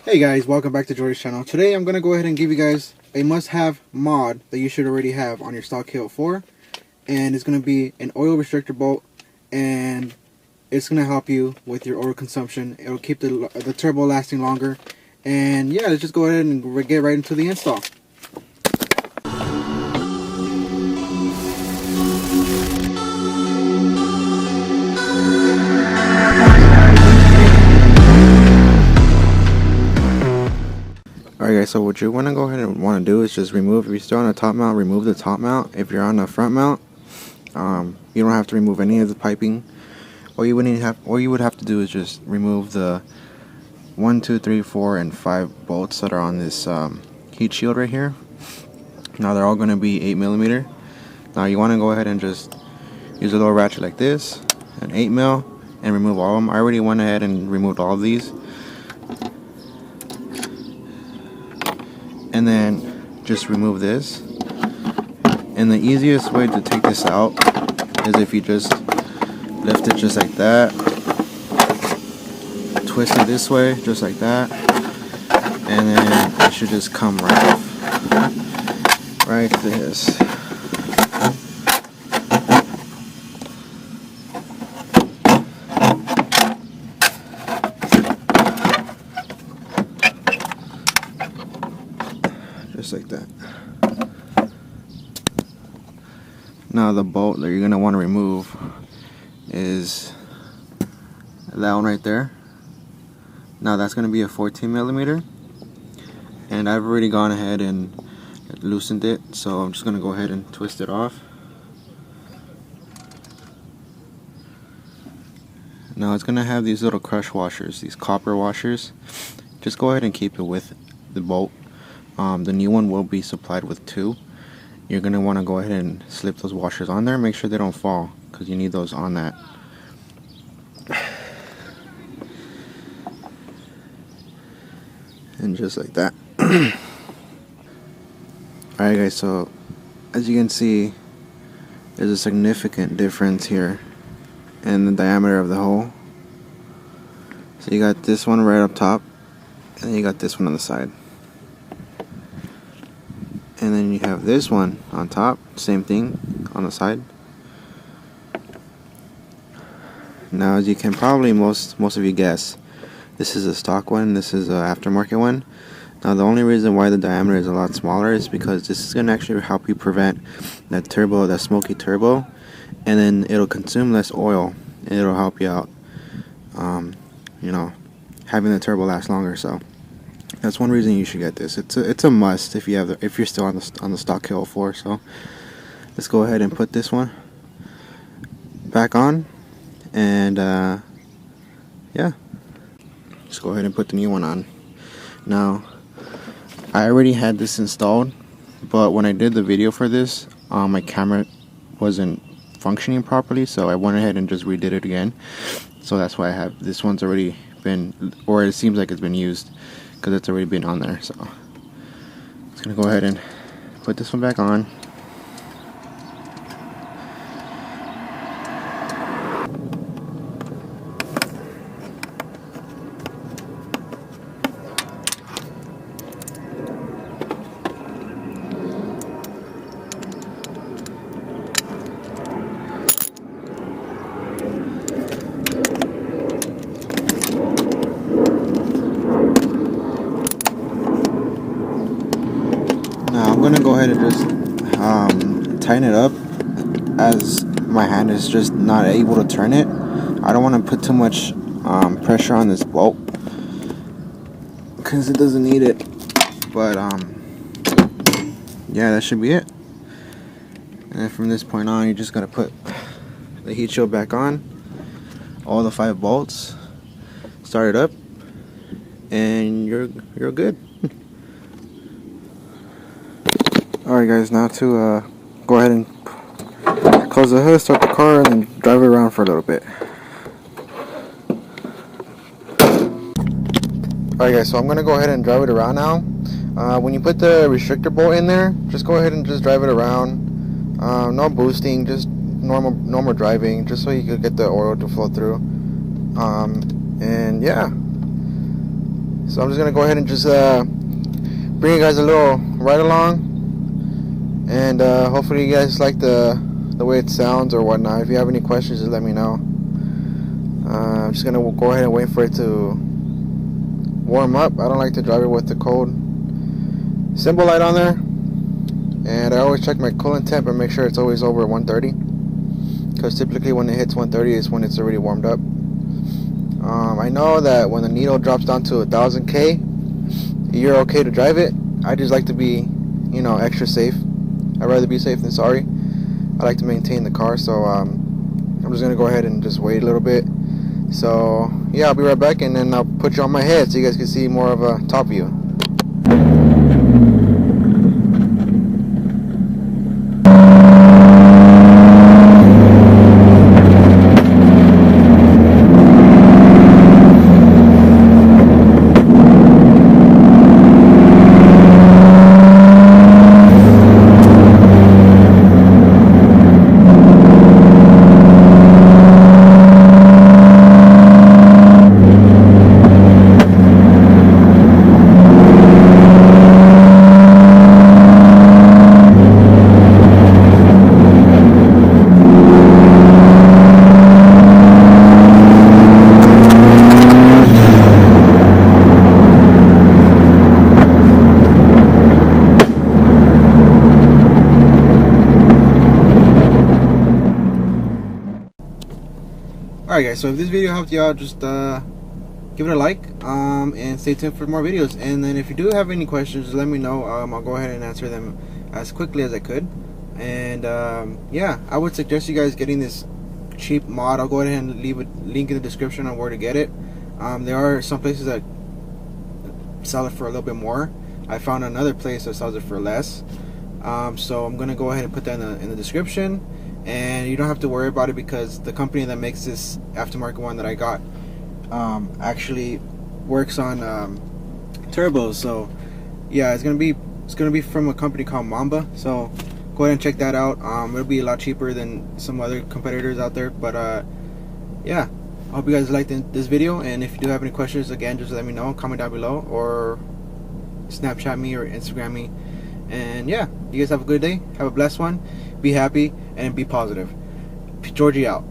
Hey guys, welcome back to Jordy's channel. Today I'm going to go ahead and give you guys a must-have mod that you should already have on your stock KO4. And it's going to be an oil restrictor bolt, and it's going to help you with your oil consumption. It'll keep the turbo lasting longer. And yeah, let's just go ahead and get right into the install. Alright guys, so what you want to go ahead and want to do is just remove, if you're still on the top mount, remove the top mount. If you're on the front mount, you don't have to remove any of the piping. All you would have to do is just remove the 1, 2, 3, 4, and 5 bolts that are on this heat shield right here. Now they're all going to be 8mm. Now you want to go ahead and just use a little ratchet like this, an 8mm, and remove all of them. I already went ahead and removed all of these. And then just remove this. And the easiest way to take this out is if you just lift it just like that, twist it this way just like that, and then it should just come right off. Right this. Just like that. Now the bolt that you're going to want to remove is that one right there. Now that's going to be a 14mm, and I've already gone ahead and loosened it, so I'm just going to go ahead and twist it off. Now it's going to have these little crush washers, these copper washers. Just go ahead and keep it with the bolt. The new one will be supplied with 2. You're going to want to go ahead and slip those washers on there. Make sure they don't fall, because you need those on that. And just like that. Alright guys, so as you can see, there's a significant difference here in the diameter of the hole. So you got this one right up top, and then you got this one on the side. And then you have this one on top, same thing on the side. Now, as you can probably most of you guess, this is a stock one, this is an aftermarket one. Now the only reason why the diameter is a lot smaller is because this is going to actually help you prevent that turbo, that smoky turbo, and then it'll consume less oil, and it'll help you out, you know, having the turbo last longer. So that's one reason you should get this. It's a must if you have if you're still on the stock KO4. So let's go ahead and put this one back on, and yeah, just go ahead and put the new one on. Now I already had this installed, but when I did the video for this, my camera wasn't functioning properly, so I went ahead and just redid it again. So that's why I have this one's already been, or it seems like it's been used, because it's already been on there. So I'm just gonna go ahead and put this one back on. Now I'm gonna go ahead and just tighten it up, as my hand is just not able to turn it. I don't want to put too much pressure on this bolt, because it doesn't need it. But yeah, that should be it. And then from this point on, you just gotta put the heat shield back on, all the 5 bolts, start it up, and you're good. Alright guys, now to go ahead and close the hood, start the car, and then drive it around for a little bit. Alright guys, so I'm going to go ahead and drive it around now. When you put the restrictor bolt in there, just go ahead and just drive it around. No boosting, just normal driving, just so you could get the oil to flow through. And yeah, So I'm just gonna go ahead and just bring you guys a little ride along, and hopefully you guys like the way it sounds or whatnot. If you have any questions, just let me know. I'm just gonna go ahead and wait for it to warm up. I don't like to drive it with the cold symbol light on there, and I always check my coolant temp and make sure it's always over 130, because typically when it hits 130 is when it's already warmed up. I know that when the needle drops down to 1000K, you're okay to drive it. I just like to be, you know, extra safe. I'd rather be safe than sorry. I like to maintain the car, so I'm just gonna go ahead and just wait a little bit. So yeah, I'll be right back, and then I'll put you on my head so you guys can see more of a top view. Alright guys, so if this video helped you out, just give it a like, and stay tuned for more videos. And then if you do have any questions, just let me know. I'll go ahead and answer them as quickly as I could. And yeah, I would suggest you guys getting this cheap mod. I'll go ahead and leave a link in the description on where to get it. There are some places that sell it for a little bit more. I found another place that sells it for less. So I'm gonna go ahead and put that in the description. And you don't have to worry about it, because the company that makes this aftermarket one that I got actually works on turbos. So yeah, it's gonna be from a company called Mamba. So go ahead and check that out. It'll be a lot cheaper than some other competitors out there. But yeah, I hope you guys liked this video. And if you do have any questions, again, just let me know. Comment down below, or Snapchat me or Instagram me. And yeah, you guys have a good day. Have a blessed one. Be happy and be positive. Georgie out.